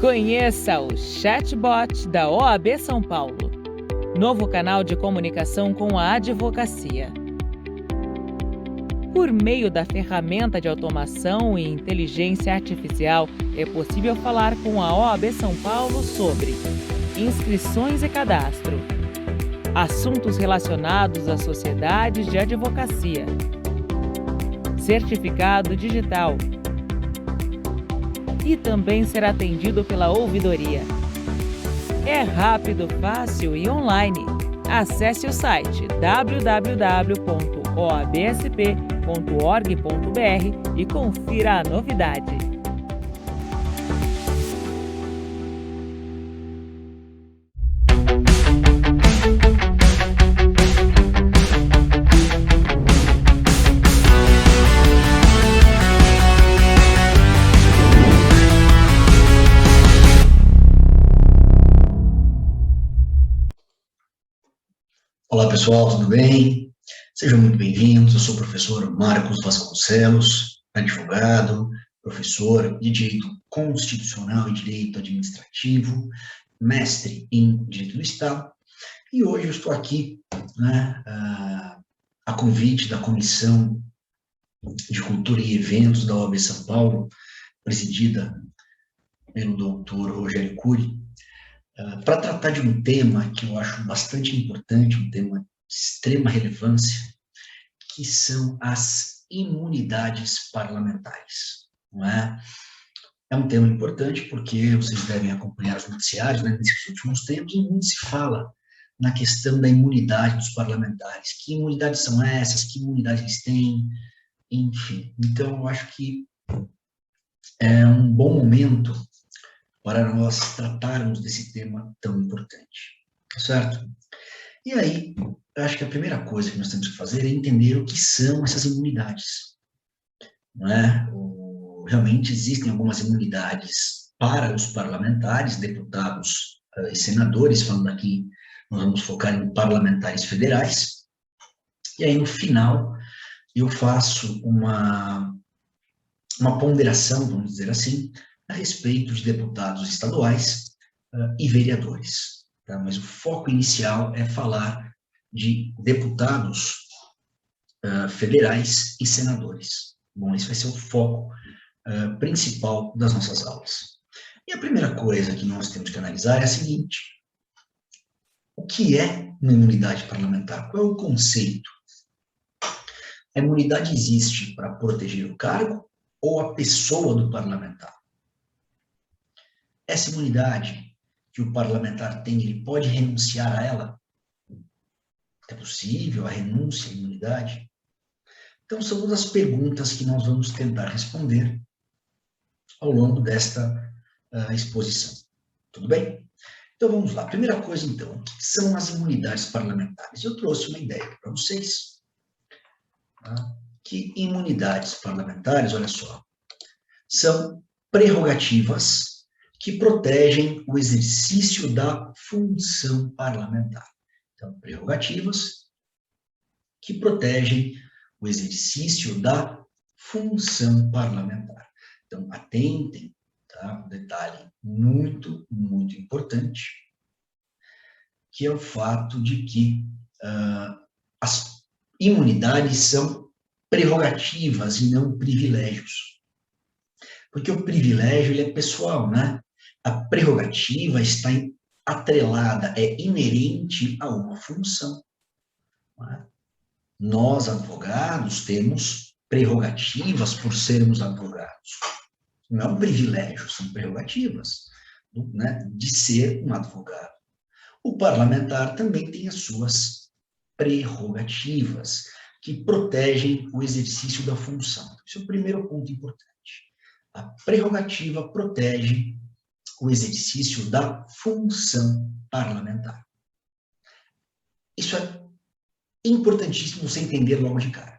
Conheça o chatbot da OAB São Paulo, novo canal de comunicação com a advocacia. Por meio da ferramenta de automação e inteligência artificial, é possível falar com a OAB São Paulo sobre inscrições e cadastro, assuntos relacionados às sociedades de advocacia, certificado digital, e também será atendido pela ouvidoria. É rápido, fácil e online. Acesse o site www.oabsp.org.br e confira a novidade. Olá pessoal, tudo bem? Sejam muito bem-vindos. Eu sou o professor Marcos Vasconcelos, advogado, professor de Direito Constitucional e Direito Administrativo, mestre em Direito do Estado, e hoje eu estou aqui, a convite da Comissão de Cultura e Eventos da OAB São Paulo, presidida pelo doutor Rogério Cury, para tratar de um tema que eu acho bastante importante, um tema de extrema relevância, que são as imunidades parlamentares, não é? É um tema importante porque vocês devem acompanhar os noticiários, né, nesses últimos tempos, e muito se fala na questão da imunidade dos parlamentares. Que imunidades são essas? Que imunidade eles têm? Enfim, então eu acho que é um bom momento para nós tratarmos desse tema tão importante, certo? E aí, eu acho que a primeira coisa que nós temos que fazer é entender o que são essas imunidades, não é? Realmente existem algumas imunidades para os parlamentares, deputados e senadores, falando aqui, nós vamos focar em parlamentares federais, e aí no final eu faço uma ponderação, vamos dizer assim, a respeito de deputados estaduais e vereadores. Tá? Mas o foco inicial é falar de deputados federais e senadores. Bom, esse vai ser o foco principal das nossas aulas. E a primeira coisa que nós temos que analisar é a seguinte: o que é uma imunidade parlamentar? Qual é o conceito? A imunidade existe para proteger o cargo ou a pessoa do parlamentar? Essa imunidade que o parlamentar tem, ele pode renunciar a ela? É possível a renúncia à imunidade? Então, são uma das perguntas que nós vamos tentar responder ao longo desta exposição. Tudo bem? Então, vamos lá. Primeira coisa, então, o que são as imunidades parlamentares? Eu trouxe uma ideia para vocês, tá? Que imunidades parlamentares, olha só, são prerrogativas que protegem o exercício da função parlamentar. Então, prerrogativas que protegem o exercício da função parlamentar. Então, atentem, tá? Um detalhe muito, muito importante, que é o fato de que as imunidades são prerrogativas e não privilégios. Porque o privilégio ele é pessoal, né? A prerrogativa está atrelada, é inerente a uma função. Não é? Nós, advogados, temos prerrogativas por sermos advogados. Não é um privilégio, são prerrogativas, né, de ser um advogado. O parlamentar também tem as suas prerrogativas, que protegem o exercício da função. Esse é o primeiro ponto importante. A prerrogativa protege o exercício da função parlamentar. Isso é importantíssimo você entender logo de cara.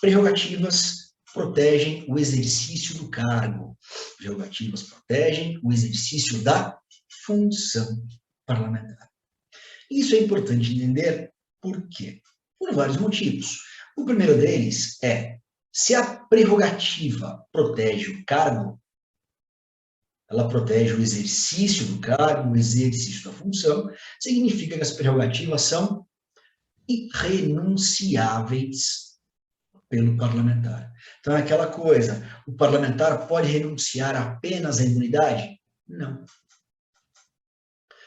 Prerrogativas protegem o exercício do cargo. Prerrogativas protegem o exercício da função parlamentar. Isso é importante entender por quê? Por vários motivos. O primeiro deles é: se a prerrogativa protege o cargo, ela protege o exercício do cargo, o exercício da função, significa que as prerrogativas são irrenunciáveis pelo parlamentar. Então, é aquela coisa, o parlamentar pode renunciar apenas à imunidade? Não.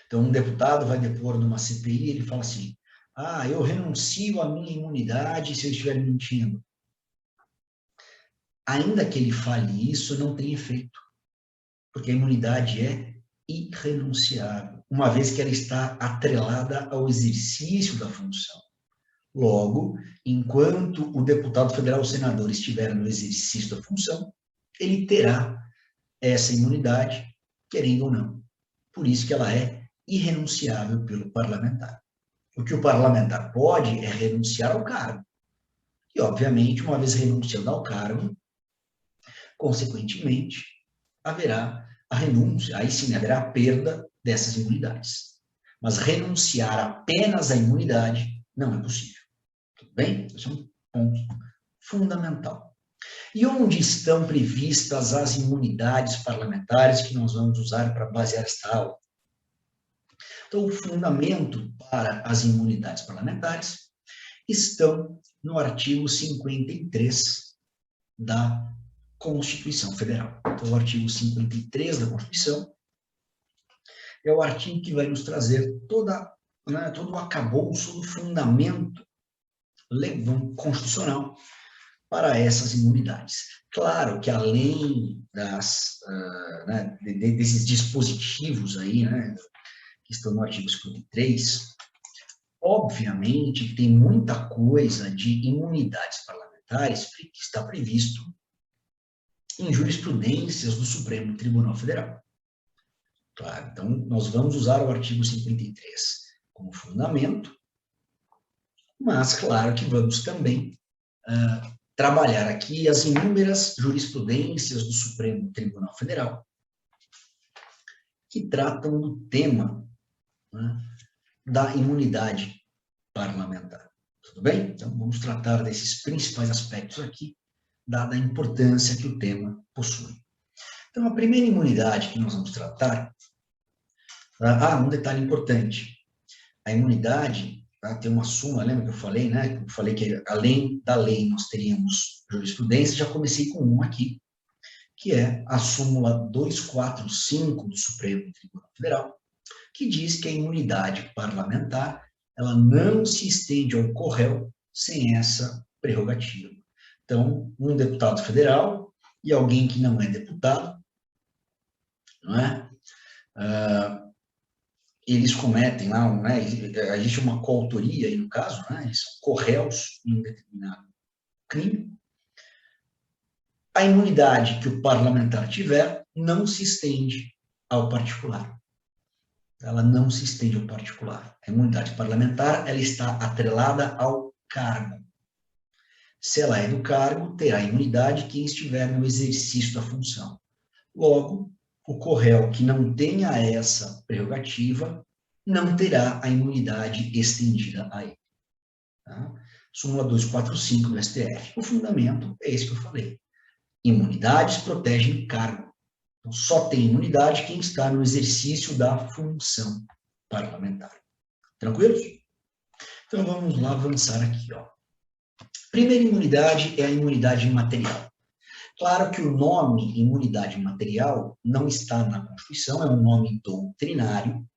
Então, um deputado vai depor numa CPI, ele fala assim, eu renuncio à minha imunidade se eu estiver mentindo. Ainda que ele fale isso, não tem efeito, porque a imunidade é irrenunciável, uma vez que ela está atrelada ao exercício da função. Logo, enquanto o deputado federal ou senador estiver no exercício da função, ele terá essa imunidade, querendo ou não. Por isso que ela é irrenunciável pelo parlamentar. O que o parlamentar pode é renunciar ao cargo. E, obviamente, uma vez renunciando ao cargo, consequentemente, haverá a renúncia, aí sim haverá a perda dessas imunidades. Mas renunciar apenas à imunidade não é possível. Tudo bem? Esse é um ponto fundamental. E onde estão previstas as imunidades parlamentares que nós vamos usar para basear esta aula? Então, o fundamento para as imunidades parlamentares estão no artigo 53 da Constituição Federal. Então, o artigo 53 da Constituição é o artigo que vai nos trazer todo o arcabouço do fundamento constitucional para essas imunidades. Claro que além desses dispositivos aí, que estão no artigo 53, obviamente tem muita coisa de imunidades parlamentares que está previsto em jurisprudências do Supremo Tribunal Federal. Claro, então nós vamos usar o artigo 53 como fundamento, mas claro que vamos também trabalhar aqui as inúmeras jurisprudências do Supremo Tribunal Federal que tratam do tema da imunidade parlamentar. Tudo bem? Então, vamos tratar desses principais aspectos aqui, dada a importância que o tema possui. Então, a primeira imunidade que nós vamos tratar, um detalhe importante, a imunidade tem uma súmula, lembra que eu falei, né? Eu falei que além da lei nós teríamos jurisprudência, já comecei com um aqui, que é a súmula 245 do Supremo Tribunal Federal, que diz que a imunidade parlamentar ela não se estende ao co-réu sem essa prerrogativa. Então, um deputado federal e alguém que não é deputado, não é? Eles cometem lá, existe uma coautoria aí no caso, eles são co-réus em um determinado crime. A imunidade que o parlamentar tiver não se estende ao particular. Ela não se estende ao particular. A imunidade parlamentar, ela está atrelada ao cargo. Se ela é do cargo, terá imunidade quem estiver no exercício da função. Logo, o co-réu que não tenha essa prerrogativa não terá a imunidade estendida a ele. Tá? Súmula 245 do STF. O fundamento é esse que eu falei. Imunidades protegem cargo. Então, só tem imunidade quem está no exercício da função parlamentar. Tranquilos? Então, vamos lá avançar aqui. Primeira imunidade é a imunidade imaterial. Claro que o nome imunidade material não está na Constituição, é um nome doutrinário,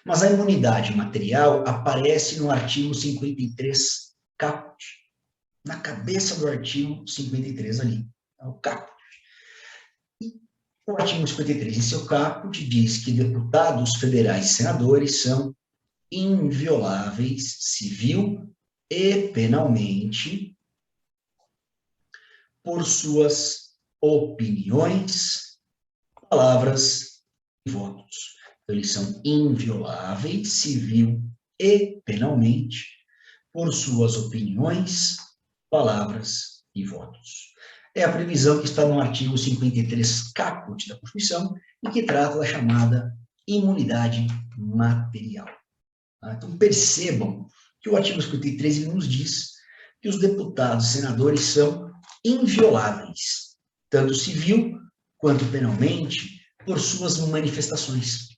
mas a imunidade material aparece no artigo 53 caput, na cabeça do artigo 53 ali, é o caput. E o artigo 53, em seu caput, diz que deputados federais e senadores são invioláveis civil e penalmente por suas opiniões, palavras e votos. Então, eles são invioláveis civil e penalmente por suas opiniões, palavras e votos. É a previsão que está no artigo 53 caput da Constituição e que trata da chamada imunidade material. Então, percebam que o artigo 53 nos diz que os deputados e senadores são invioláveis. tanto civil quanto penalmente, por suas manifestações.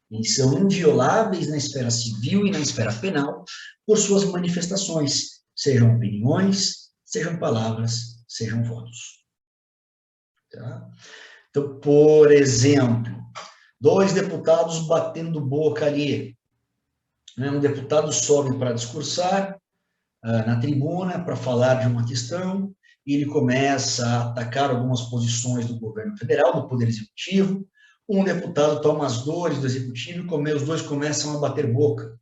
E são invioláveis na esfera civil e na esfera penal por suas manifestações, sejam opiniões, sejam palavras, sejam votos. Tá? Então, por exemplo, 2 deputados batendo boca ali. Um deputado sobe para discursar na tribuna para falar de uma questão, e ele começa a atacar algumas posições do governo federal, do Poder Executivo. Um deputado toma as dores do Executivo e os dois começam a bater boca.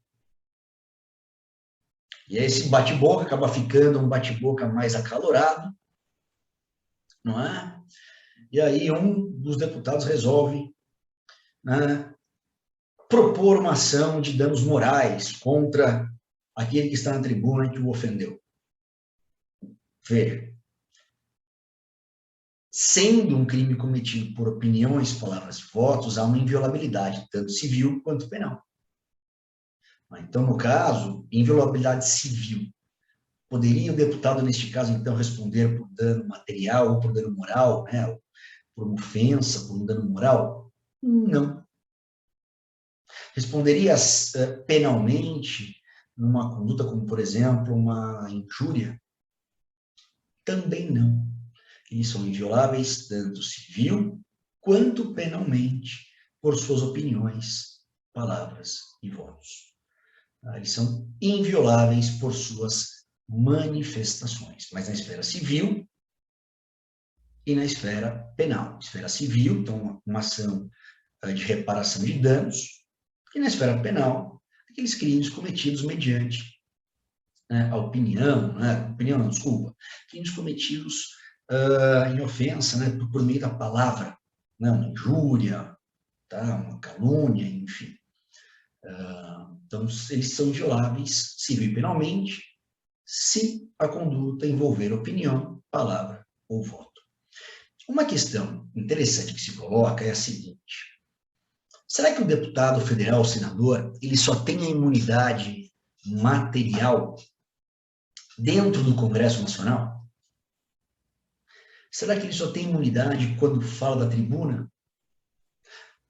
E esse bate-boca acaba ficando um bate-boca mais acalorado, não é? E aí um dos deputados resolve, né, propor uma ação de danos morais contra aquele que está na tribuna e que o ofendeu. Veja, sendo um crime cometido por opiniões, palavras e votos, há uma inviolabilidade, tanto civil quanto penal. Então, no caso, inviolabilidade civil. Poderia o deputado, neste caso, então, responder por dano material ou por dano moral, né? Ou por uma ofensa, por um dano moral? Não. Responderia penalmente numa conduta como, por exemplo, uma injúria? Também não. Eles são invioláveis tanto civil quanto penalmente por suas opiniões, palavras e votos. Eles são invioláveis por suas manifestações, mas na esfera civil e na esfera penal. Esfera civil, então, uma ação de reparação de danos, e na esfera penal, aqueles crimes cometidos mediante a opinião, crimes cometidos em ofensa, né, por meio da palavra, né, uma injúria, tá, uma calúnia, enfim. Então, eles são invioláveis civil e penalmente, se a conduta envolver opinião, palavra ou voto. Uma questão interessante que se coloca é a seguinte: será que o deputado federal, o senador, ele só tem a imunidade material dentro do Congresso Nacional? Será que ele só tem imunidade quando fala da tribuna?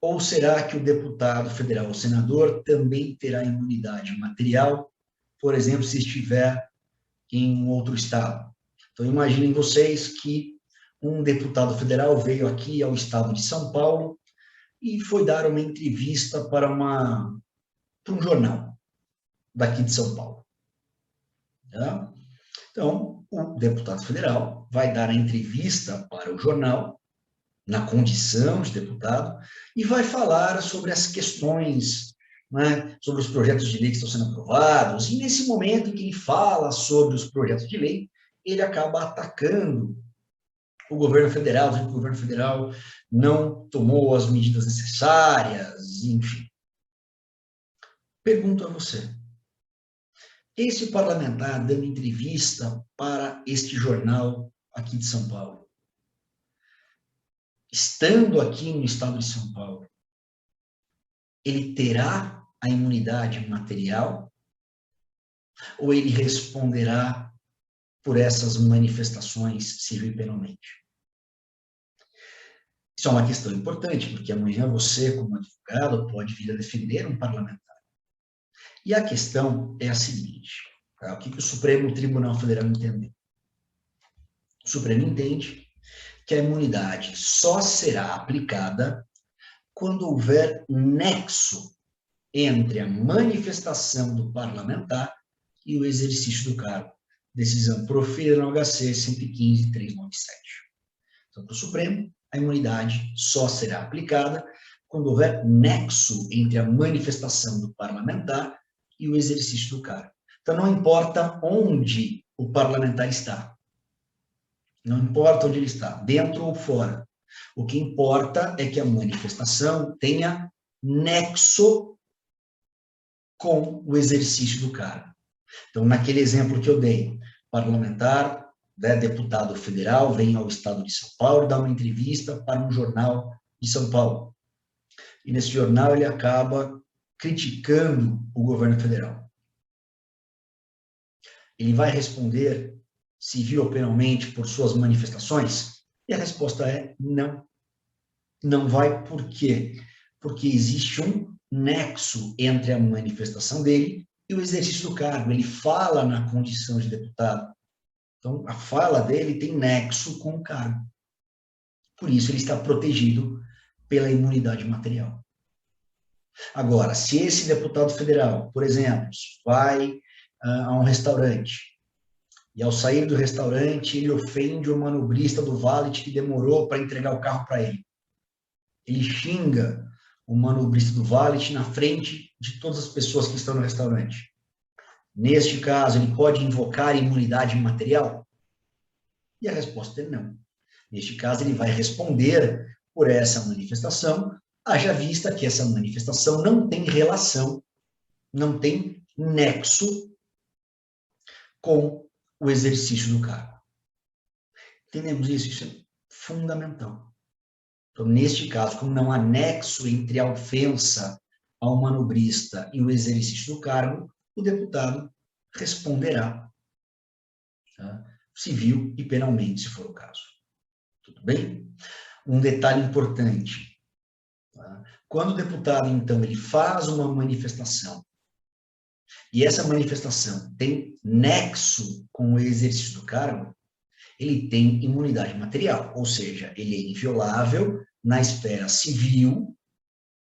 Ou será que o deputado federal, o senador, também terá imunidade material, por exemplo, se estiver em um outro estado? Então, imaginem vocês que um deputado federal veio aqui ao estado de São Paulo e foi dar uma entrevista para um jornal daqui de São Paulo. Tá? Então, o deputado federal vai dar a entrevista para o jornal, na condição de deputado, e vai falar sobre as questões, né, sobre os projetos de lei que estão sendo aprovados, e nesse momento em que ele fala sobre os projetos de lei, ele acaba atacando o governo federal, dizendo que o governo federal não tomou as medidas necessárias, enfim. Pergunto a você: esse parlamentar dando entrevista para este jornal aqui de São Paulo, estando aqui no estado de São Paulo, ele terá a imunidade material ou ele responderá por essas manifestações civil e penalmente? Isso é uma questão importante, porque amanhã você, como advogado, pode vir a defender um parlamentar. E a questão é a seguinte: tá? O que o Supremo Tribunal Federal entendeu? O Supremo entende que a imunidade só será aplicada quando houver nexo entre a manifestação do parlamentar e o exercício do cargo. Decisão proferida no HC 115.397. Então, para o Supremo, a imunidade só será aplicada quando houver nexo entre a manifestação do parlamentar e o exercício do cargo. Então, não importa onde o parlamentar está. Não importa onde ele está, dentro ou fora. O que importa é que a manifestação tenha nexo com o exercício do cargo. Então, naquele exemplo que eu dei, parlamentar, deputado federal, vem ao estado de São Paulo e dá uma entrevista para um jornal de São Paulo. E nesse jornal ele acaba criticando o governo federal. Ele vai responder civil ou penalmente por suas manifestações? E a resposta é não. Não vai por quê? Porque existe um nexo entre a manifestação dele e o exercício do cargo. Ele fala na condição de deputado. Então, a fala dele tem nexo com o cargo. Por isso, ele está protegido pela imunidade material. Agora, se esse deputado federal, por exemplo, vai a um restaurante e ao sair do restaurante ele ofende o manobrista do valet que demorou para entregar o carro para ele. Ele xinga o manobrista do valet na frente de todas as pessoas que estão no restaurante. Neste caso, ele pode invocar imunidade material? E a resposta é não. Neste caso, ele vai responder por essa manifestação, haja vista que essa manifestação não tem relação, não tem nexo com o exercício do cargo. Entendemos isso? Isso é fundamental. Então, neste caso, como não há nexo entre a ofensa ao manobrista e o exercício do cargo, o deputado responderá, tá? Civil e penalmente, se for o caso. Tudo bem? Um detalhe importante. Tá? Quando o deputado, então, ele faz uma manifestação e essa manifestação tem nexo com o exercício do cargo, ele tem imunidade material, ou seja, ele é inviolável na esfera civil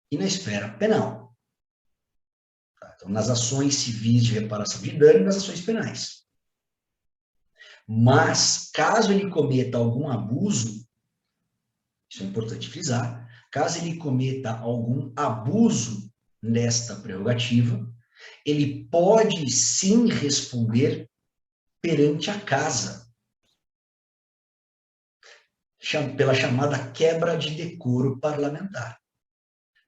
e na esfera penal. Tá? Então, nas ações civis de reparação de dano e nas ações penais. Mas, caso ele cometa algum abuso, isso é importante frisar, caso ele cometa algum abuso nesta prerrogativa, ele pode sim responder perante a casa, pela chamada quebra de decoro parlamentar.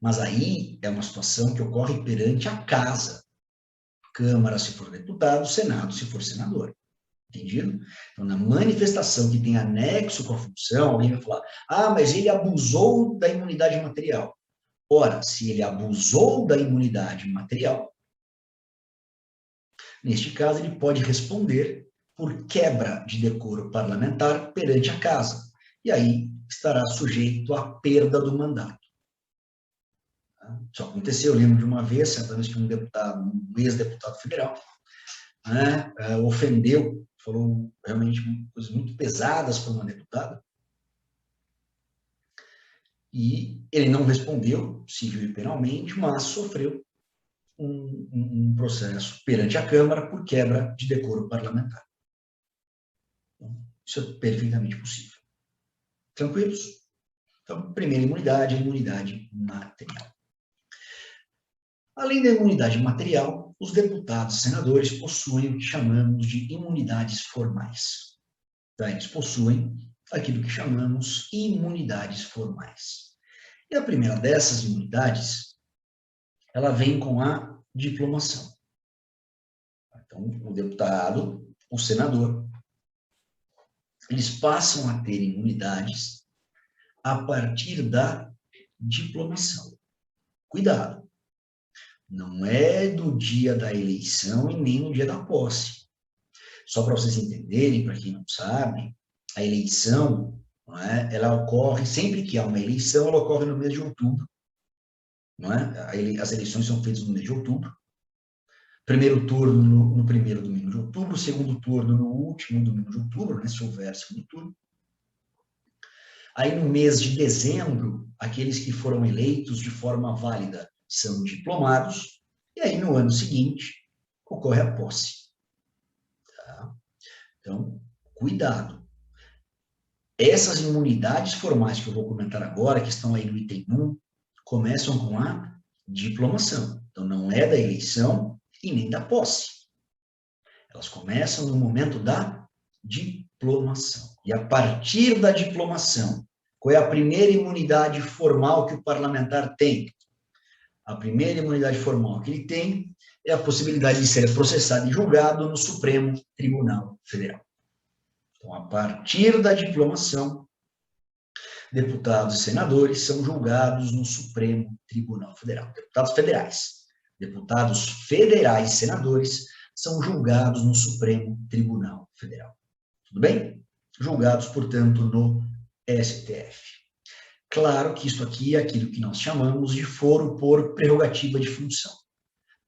Mas aí é uma situação que ocorre perante a casa. Câmara, se for deputado, Senado, se for senador. Entendido? Então, na manifestação que tem anexo com a função, alguém vai falar, mas ele abusou da imunidade material. Ora, se ele abusou da imunidade material, neste caso, ele pode responder por quebra de decoro parlamentar perante a casa. E aí estará sujeito à perda do mandato. Isso aconteceu, eu lembro de uma vez, certa vez que um ex-deputado federal, ofendeu, falou realmente coisas muito pesadas para uma deputada, e ele não respondeu, civil e penalmente, mas sofreu um processo perante a Câmara por quebra de decoro parlamentar. Então, isso é perfeitamente possível. Tranquilos? Então, primeira imunidade material. Além da imunidade material, os deputados e senadores possuem o que chamamos de imunidades formais. Tá? Eles possuem aquilo que chamamos imunidades formais. E a primeira dessas imunidades, ela vem com a diplomação. Então, o deputado, o senador, eles passam a ter imunidades a partir da diplomação. Cuidado! Não é do dia da eleição e nem no dia da posse. Só para vocês entenderem, para quem não sabe, a eleição, ela ocorre, sempre que há uma eleição, ela ocorre no mês de outubro. As eleições são feitas no mês de outubro. Primeiro turno no primeiro domingo de outubro, segundo turno no último domingo de outubro, se houver segundo turno. Aí no mês de dezembro, aqueles que foram eleitos de forma válida são diplomados, e aí no ano seguinte ocorre a posse. Tá? Então, cuidado. Essas imunidades formais que eu vou comentar agora, que estão aí no item 1, começam com a diplomação. Então, não é da eleição e nem da posse. Elas começam no momento da diplomação. E a partir da diplomação, qual é a primeira imunidade formal que o parlamentar tem? A primeira imunidade formal que ele tem é a possibilidade de ser processado e julgado no Supremo Tribunal Federal. Então, a partir da diplomação, deputados e senadores são julgados no Supremo Tribunal Federal. Deputados federais e senadores são julgados no Supremo Tribunal Federal. Tudo bem? Julgados, portanto, no STF. Claro que isso aqui é aquilo que nós chamamos de foro por prerrogativa de função.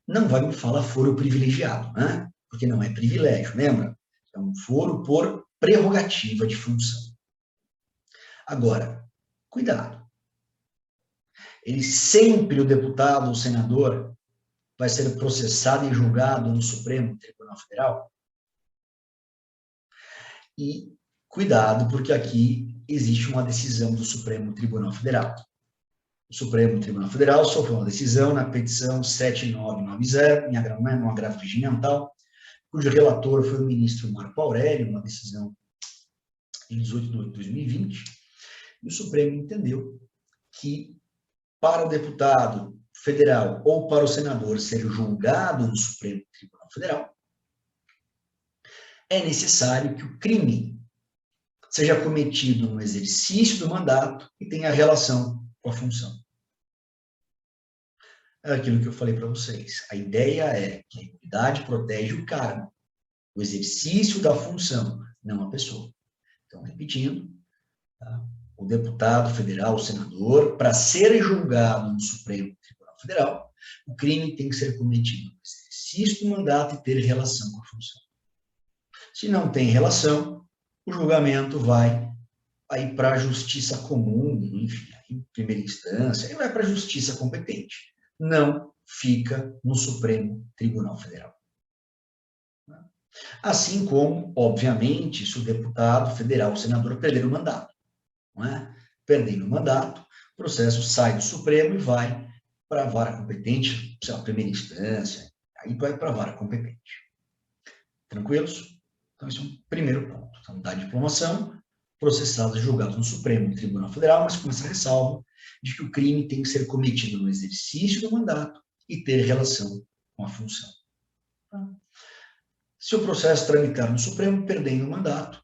Não vai me falar foro privilegiado, né? Porque não é privilégio, lembra? É um foro por prerrogativa de função. Agora, cuidado. Ele sempre, o deputado ou o senador, vai ser processado e julgado no Supremo Tribunal Federal? E cuidado, porque aqui existe uma decisão do Supremo Tribunal Federal. O Supremo Tribunal Federal sofreu uma decisão na petição 7990, em agravo regimental, cujo relator foi o ministro Marco Aurélio, uma decisão em 18 de 2020, e o Supremo entendeu que para o deputado federal ou para o senador ser julgado no Supremo Tribunal Federal, é necessário que o crime seja cometido no exercício do mandato e tenha relação com a função. É aquilo que eu falei para vocês. A ideia é que a imunidade protege o cargo, o exercício da função, não a pessoa. Então, repetindo, tá? O deputado federal, o senador, para ser julgado no Supremo Tribunal Federal, o crime tem que ser cometido no exercício do mandato e ter relação com a função. Se não tem relação, o julgamento vai aí para a justiça comum, enfim, em primeira instância, e vai para a justiça competente. Não fica no Supremo Tribunal Federal. Assim como, obviamente, se o deputado federal, o senador, perder o mandato. Não é? Perdendo o mandato, o processo sai do Supremo e vai para a vara competente, sei lá, primeira instância, aí vai para a vara competente. Tranquilos? Então, esse é um primeiro ponto. Então, da diplomação, processados e julgados no Supremo Tribunal Federal, mas com essa ressalva de que o crime tem que ser cometido no exercício do mandato e ter relação com a função. Se o processo tramitar no Supremo, perdendo o mandato,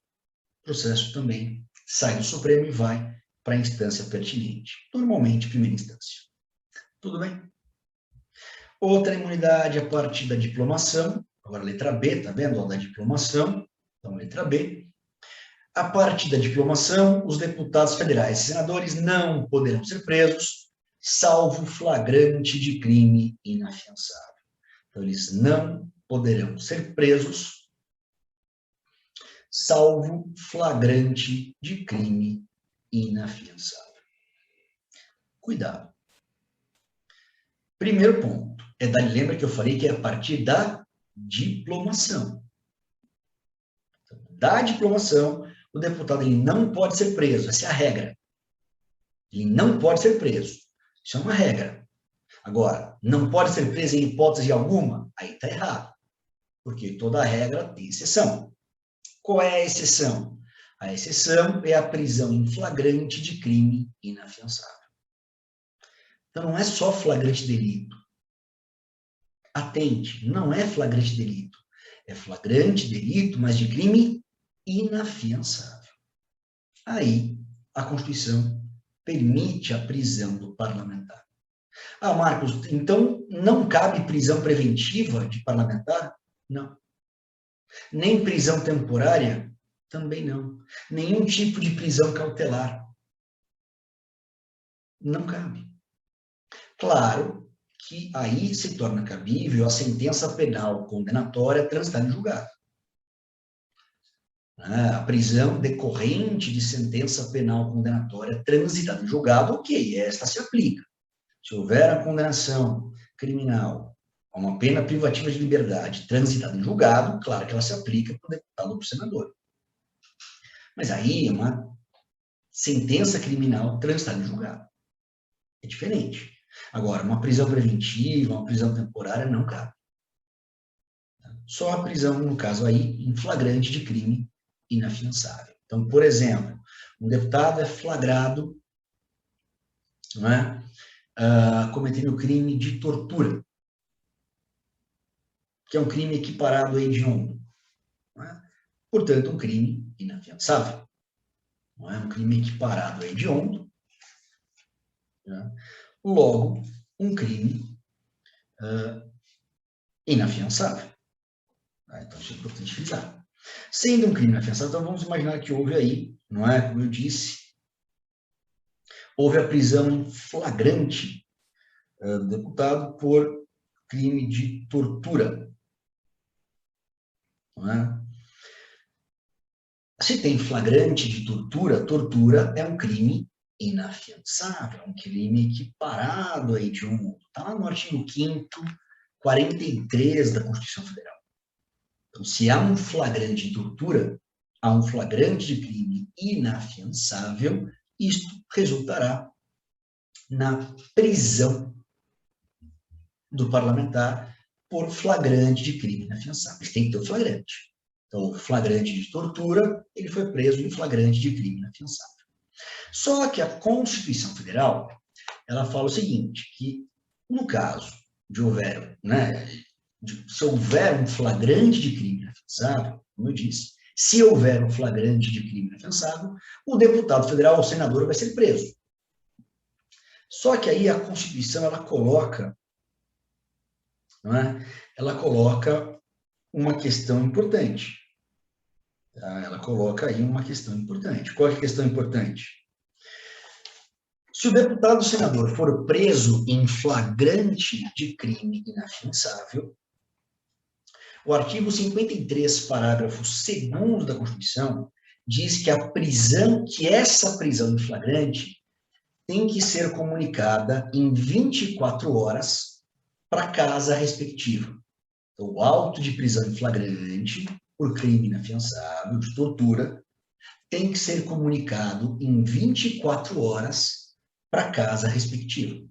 o processo também sai do Supremo e vai para a instância pertinente, normalmente primeira instância. Tudo bem? Outra imunidade a partir da diplomação, agora letra B, tá vendo? Da diplomação, então letra B. A partir da diplomação, os deputados federais e senadores não poderão ser presos, salvo flagrante de crime inafiançável. Então, eles não poderão ser presos, salvo flagrante de crime inafiançável. Cuidado. Primeiro ponto, lembra que eu falei que é a partir da diplomação. Da diplomação, o deputado ele não pode ser preso, essa é a regra. Ele não pode ser preso, isso é uma regra. Agora, não pode ser preso em hipótese alguma, aí está errado, porque toda regra tem exceção. Qual é a exceção? A exceção é a prisão em flagrante de crime inafiançável. Então, não é só flagrante delito. Atente, não é flagrante delito. É flagrante delito, mas de crime inafiançável. Aí, a Constituição permite a prisão do parlamentar. Ah, Marcos, então não cabe prisão preventiva de parlamentar? Não. Nem prisão temporária? Também não. Nenhum tipo de prisão cautelar. Não cabe. Claro que aí se torna cabível a sentença penal condenatória transitada em julgado. A prisão decorrente de sentença penal condenatória transitada em julgado, ok, esta se aplica. Se houver a condenação criminal a uma pena privativa de liberdade transitada em julgado, claro que ela se aplica para o deputado ou para o senador. Mas aí é uma sentença criminal transitada em julgado. É diferente. Agora, uma prisão preventiva, uma prisão temporária, não cabe. Só a prisão, no caso aí, em flagrante de crime inafiançável. Então, por exemplo, um deputado é flagrado, não é, cometendo crime de tortura, que é um crime equiparado a hediondo. Não é? Portanto, um crime inafiançável. Não é um crime equiparado a hediondo. Logo, um crime inafiançável. Então, isso é importante frisar. Sendo um crime inafiançável, então vamos imaginar que houve aí, não é? Como eu disse, houve a prisão em flagrante do deputado por crime de tortura, não é? Se tem flagrante de tortura, tortura é um crime inafiançável, é um crime equiparado aí de um... Está lá no artigo 5º, 43 da Constituição Federal. Então, se há um flagrante de tortura, há um flagrante de crime inafiançável, isto resultará na prisão do parlamentar por flagrante de crime inafiançável. Mas tem que ter o flagrante. Então, o flagrante de tortura, ele foi preso em flagrante de crime inafiançável. Só que a Constituição Federal, ela fala o seguinte, que no caso de houver, né, se houver um flagrante de crime inafiançável, como eu disse, se houver um flagrante de crime inafiançável, o deputado federal ou senador vai ser preso. Só que aí a Constituição, ela coloca, não é? Ela coloca uma questão importante. Tá? Ela coloca aí uma questão importante. Qual é a questão importante? Se o deputado ou senador for preso em flagrante de crime inafiançável, o artigo 53, parágrafo 2º da Constituição, diz que essa prisão em flagrante tem que ser comunicada em 24 horas para a casa respectiva. Então, o auto de prisão em flagrante por crime inafiançável, de tortura, tem que ser comunicado em 24 horas para a casa respectiva.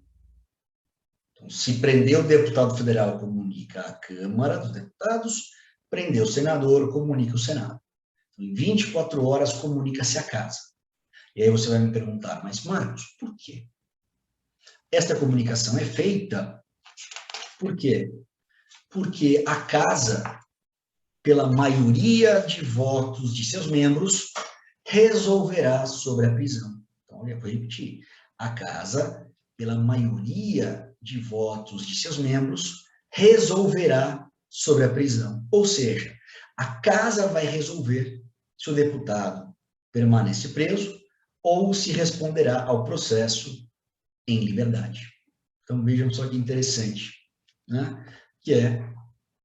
Então, se prender o deputado federal, comunica à Câmara dos Deputados, prender o senador, comunica o Senado. Então, em 24 horas, comunica-se à casa. E aí você vai me perguntar, mas Marcos, por quê? Esta comunicação é feita por quê? Porque a casa, pela maioria de votos de seus membros, resolverá sobre a prisão. Então, eu vou repetir. A casa, pela maioria de votos de seus membros, resolverá sobre a prisão. Ou seja, a casa vai resolver se o deputado permanece preso ou se responderá ao processo em liberdade. Então, vejam só que interessante, né? Que é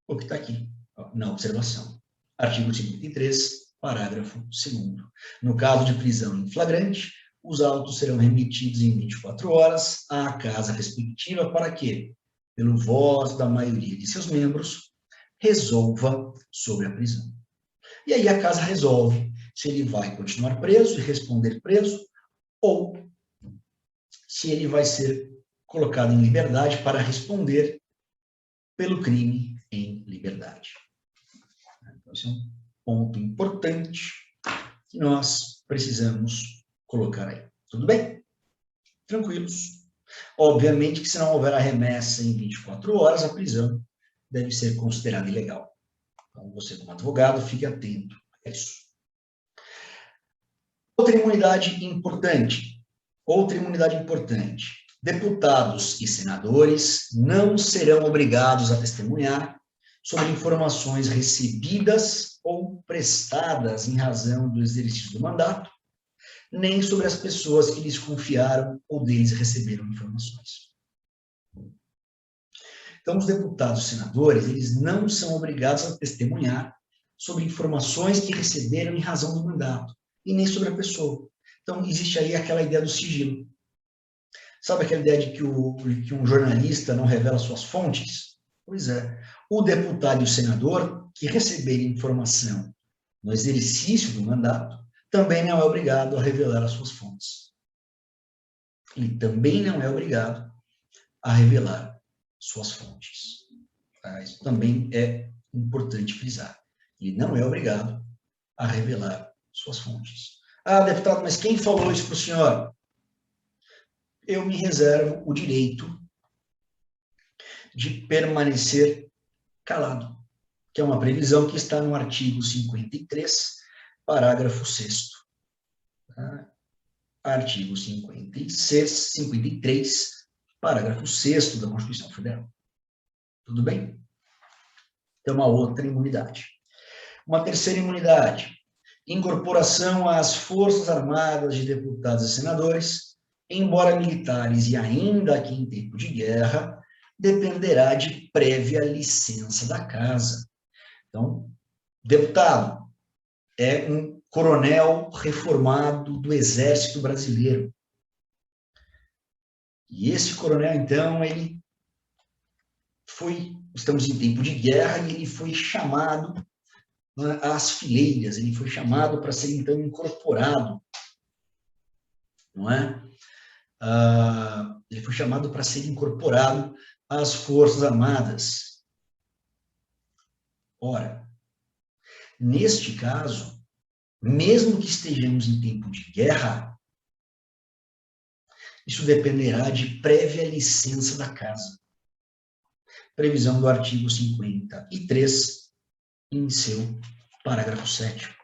o que está aqui, na observação. Artigo 53, parágrafo 2º. No caso de prisão em flagrante, os autos serão remetidos em 24 horas à casa respectiva para que, pelo voto da maioria de seus membros, resolva sobre a prisão. E aí a casa resolve se ele vai continuar preso e responder preso ou se ele vai ser colocado em liberdade para responder pelo crime em liberdade. Então, esse é um ponto importante que nós precisamos colocar aí. Tudo bem? Tranquilos. Obviamente que se não houver a remessa em 24 horas, a prisão deve ser considerada ilegal. Então, você como advogado, fique atento a isso. Outra imunidade importante. Deputados e senadores não serão obrigados a testemunhar sobre informações recebidas ou prestadas em razão do exercício do mandato, nem sobre as pessoas que lhes confiaram ou deles receberam informações. Então, os deputados e senadores, eles não são obrigados a testemunhar sobre informações que receberam em razão do mandato, e nem sobre a pessoa. Então, existe aí aquela ideia do sigilo. Sabe aquela ideia de que um jornalista não revela suas fontes? Pois é. O deputado e o senador que receberem informação no exercício do mandato também não é obrigado a revelar as suas fontes. Ele também não é obrigado a revelar suas fontes. Tá? Isso também é importante frisar. Ele não é obrigado a revelar suas fontes. Ah, deputado, mas quem falou isso para o senhor? Eu me reservo o direito de permanecer calado, que é uma previsão que está no artigo 53, parágrafo 6º. Tá? Artigo 53, parágrafo 6º da Constituição Federal. Tudo bem? Então, uma outra imunidade. Uma terceira imunidade, incorporação às Forças Armadas de deputados e senadores, embora militares e ainda que em tempo de guerra, dependerá de prévia licença da Casa. Então, deputado é um coronel reformado do Exército Brasileiro. E esse coronel, então, estamos em tempo de guerra, e ele foi chamado, né, às fileiras, ele foi chamado para ser, então, incorporado, não é? Ele foi chamado para ser incorporado às Forças Armadas. Ora, neste caso, mesmo que estejamos em tempo de guerra, isso dependerá de prévia licença da Casa. Previsão do artigo 53, em seu parágrafo 7º.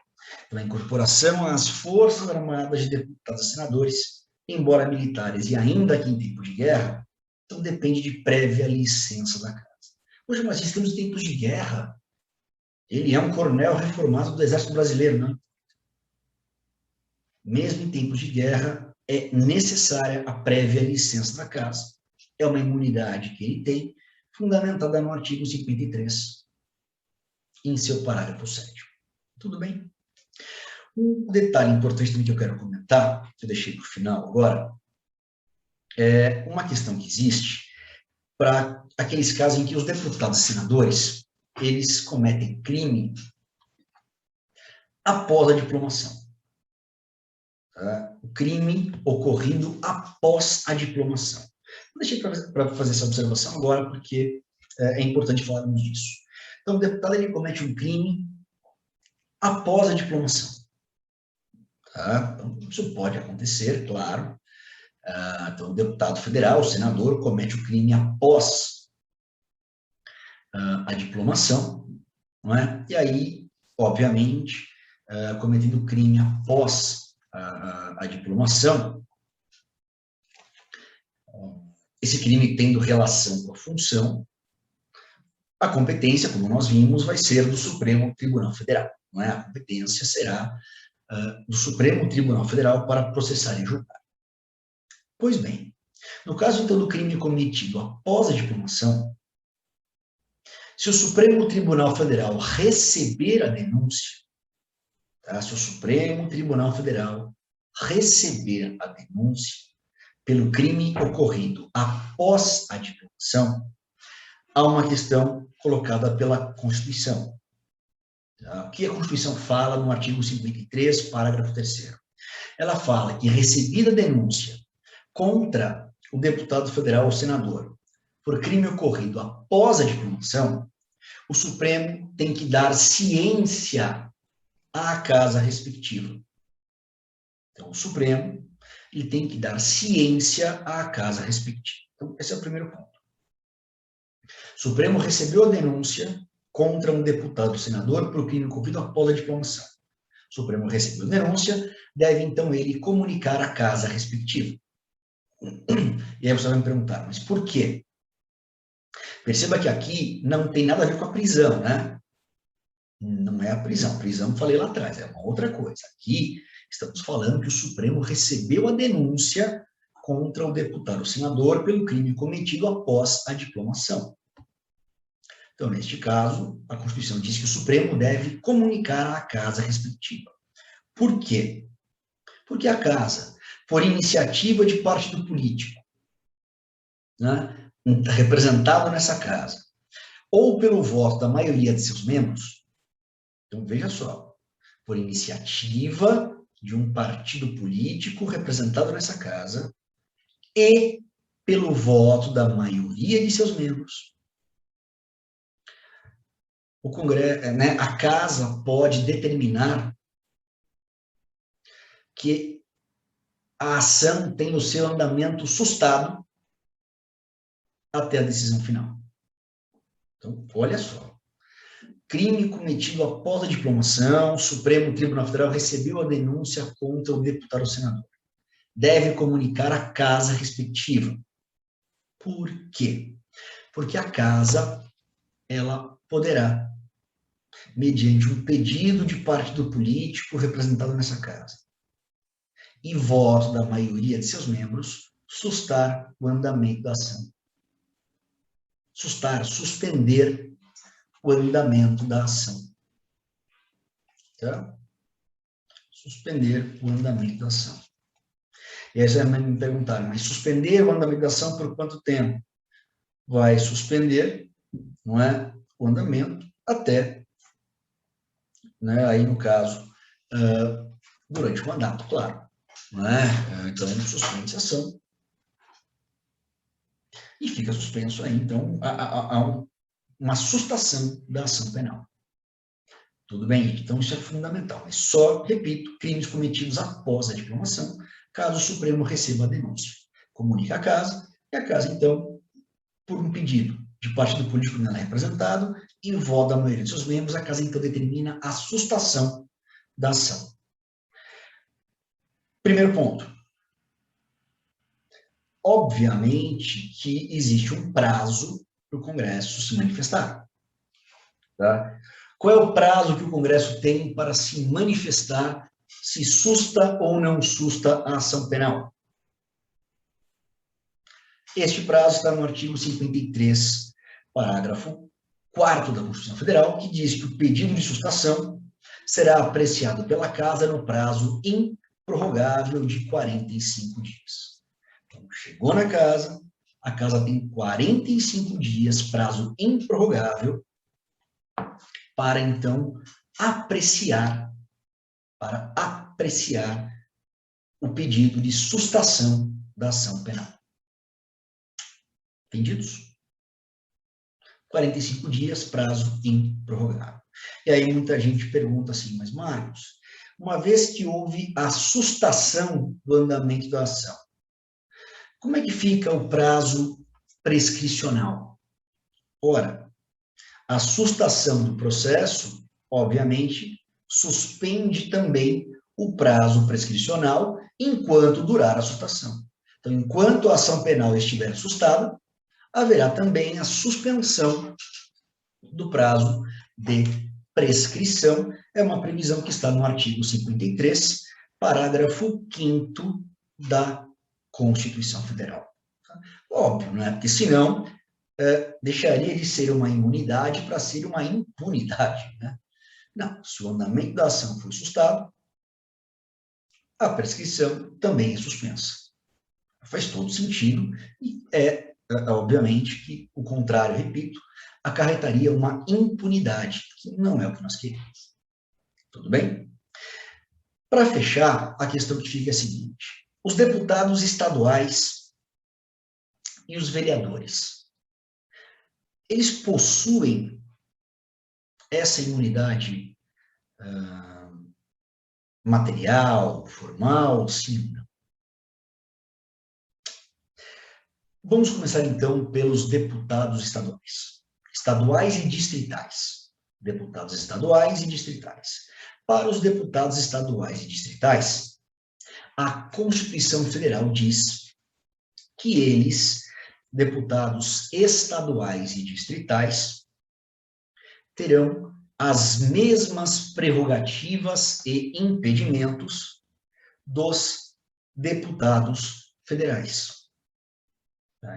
Pela incorporação às Forças Armadas de deputados e senadores, embora militares e ainda que em tempo de guerra, então depende de prévia licença da Casa. Poxa, mas estamos em tempos de guerra. Ele é um coronel reformado do Exército Brasileiro, não? Mesmo em tempos de guerra, é necessária a prévia licença da Casa. É uma imunidade que ele tem, fundamentada no artigo 53, em seu parágrafo 7º. Tudo bem? Um detalhe importante também que eu quero comentar, que eu deixei para o final agora, é uma questão que existe para aqueles casos em que os deputados e senadores, eles cometem crime após a diplomação. Tá? O crime ocorrido após a diplomação. Eu deixei para fazer essa observação agora, porque é importante falarmos disso. Então, o deputado ele comete um crime após a diplomação. Tá? Então, isso pode acontecer, claro. Então, o deputado federal, o senador, comete o crime após a diplomação, não é? E aí, obviamente, cometendo o crime após a diplomação, esse crime tendo relação com a função, a competência, como nós vimos, vai ser do Supremo Tribunal Federal. Não é? A competência será do Supremo Tribunal Federal para processar e julgar. Pois bem, no caso, então, do crime cometido após a diplomação, se o Supremo Tribunal Federal receber a denúncia, tá? Se o Supremo Tribunal Federal receber a denúncia pelo crime ocorrido após a diplomação, há uma questão colocada pela Constituição. Tá? O que a Constituição fala no artigo 53, parágrafo 3º? Ela fala que, recebida a denúncia contra o deputado federal ou senador por crime ocorrido após a diplomação, o Supremo tem que dar ciência à casa respectiva. Então, o Supremo ele tem que dar ciência à casa respectiva. Então, esse é o primeiro ponto. O Supremo recebeu a denúncia contra um deputado ou senador por crime ocorrido após a diplomação. O Supremo recebeu a denúncia, deve, então, ele comunicar à casa respectiva. E aí você vai me perguntar, mas por quê? Perceba que aqui não tem nada a ver com a prisão, né? Não é a prisão. Prisão, falei lá atrás, é uma outra coisa. Aqui estamos falando que o Supremo recebeu a denúncia contra o deputado ou senador pelo crime cometido após a diplomação. Então, neste caso, a Constituição diz que o Supremo deve comunicar à casa respectiva. Por quê? Porque a casa, por iniciativa de partido político, né, representado nessa casa, ou pelo voto da maioria de seus membros, então veja só, por iniciativa de um partido político representado nessa casa e pelo voto da maioria de seus membros, o Congresso, né, a casa pode determinar que a ação tem o seu andamento sustado até a decisão final. Então, olha só. Crime cometido após a diplomação, o Supremo Tribunal Federal recebeu a denúncia contra o deputado ou senador. Deve comunicar à casa respectiva. Por quê? Porque a casa, ela poderá mediante um pedido de parte do político representado nessa casa e voto da maioria de seus membros, sustar o andamento da ação. Suspender o andamento da ação. Tá? Suspender o andamento da ação. E aí você vai me perguntar, mas suspender o andamento da ação por quanto tempo? Vai suspender, não é, o andamento até, né, aí no caso, durante o mandato, claro. Não é? Então, suspende a ação e fica suspenso aí, então, uma sustação da ação penal. Tudo bem? Então, isso é fundamental. Mas só, repito, crimes cometidos após a diplomação, caso o Supremo receba a denúncia. Comunica à casa, e a casa, então, por um pedido de parte do político não é representado, em voto da maioria de seus membros, a casa, então, determina a sustação da ação. Primeiro ponto. Obviamente que existe um prazo para o Congresso se manifestar. Tá? Qual é o prazo que o Congresso tem para se manifestar se susta ou não susta a ação penal? Este prazo está no artigo 53, parágrafo 4º da Constituição Federal, que diz que o pedido de sustação será apreciado pela Casa no prazo improrrogável de 45 dias. Então, chegou na casa, a casa tem 45 dias, prazo improrrogável, para, então, apreciar o pedido de sustação da ação penal. Entendidos? 45 dias, prazo improrrogável. E aí muita gente pergunta assim, mas Marcos, uma vez que houve a sustação do andamento da ação, como é que fica o prazo prescricional? Ora, a sustação do processo, obviamente, suspende também o prazo prescricional enquanto durar a sustação. Então, enquanto a ação penal estiver sustada, haverá também a suspensão do prazo de prescrição. É uma previsão que está no artigo 53, parágrafo 5º da Constituição Federal. Óbvio, né? Porque senão deixaria de ser uma imunidade para ser uma impunidade. Né? Não, se o andamento da ação foi sustado, a prescrição também é suspensa. Faz todo sentido e obviamente, que o contrário, repito, acarretaria uma impunidade, que não é o que nós queremos. Tudo bem? Para fechar, a questão que fica é a seguinte: os deputados estaduais e os vereadores, eles possuem essa imunidade material, formal, sim ou não? Vamos começar, então, pelos deputados estaduais. Estaduais e distritais. Deputados estaduais e distritais. Para os deputados estaduais e distritais, a Constituição Federal diz que eles, deputados estaduais e distritais, terão as mesmas prerrogativas e impedimentos dos deputados federais.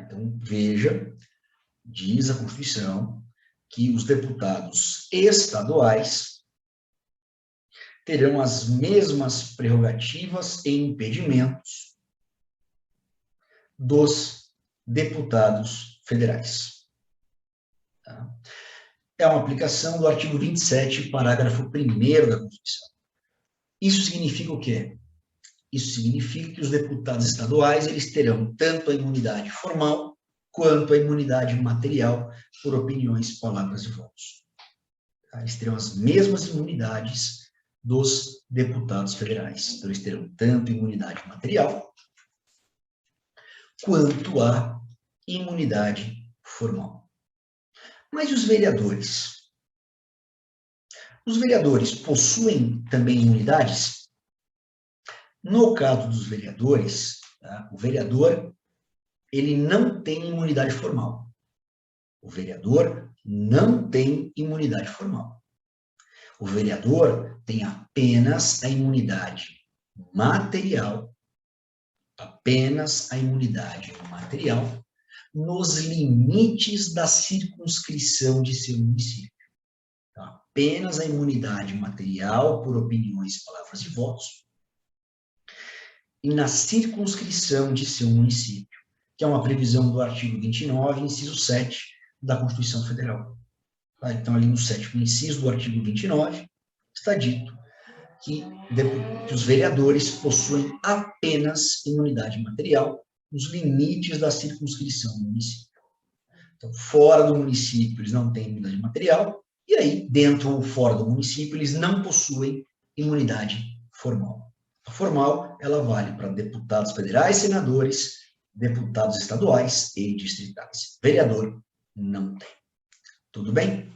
Então, veja, diz a Constituição que os deputados estaduais terão as mesmas prerrogativas e impedimentos dos deputados federais. Tá? É uma aplicação do artigo 27, parágrafo 1º da Constituição. Isso significa o quê? Isso significa que os deputados estaduais eles terão tanto a imunidade formal quanto a imunidade material por opiniões, palavras e votos. Eles terão as mesmas imunidades dos deputados federais. Então, eles terão tanto imunidade material quanto a imunidade formal. Mas e os vereadores? Os vereadores possuem também imunidades? No caso dos vereadores, tá, o vereador ele não tem imunidade formal. O vereador não tem imunidade formal. O vereador tem apenas a imunidade material, nos limites da circunscrição de seu município. Então, apenas a imunidade material por opiniões, palavras e votos, e na circunscrição de seu município, que é uma previsão do artigo 29, inciso 7 da Constituição Federal. Então, ali no 7º inciso do artigo 29, está dito que os vereadores possuem apenas imunidade material nos limites da circunscrição do município. Então, fora do município, eles não têm imunidade material, e aí, dentro ou fora do município, eles não possuem imunidade formal. A formal, ela vale para deputados federais, senadores, deputados estaduais e distritais. Vereador não tem. Tudo bem?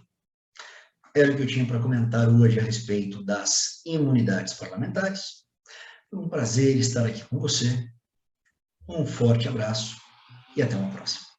Era o que eu tinha para comentar hoje a respeito das imunidades parlamentares. Foi um prazer estar aqui com você. Um forte abraço e até uma próxima.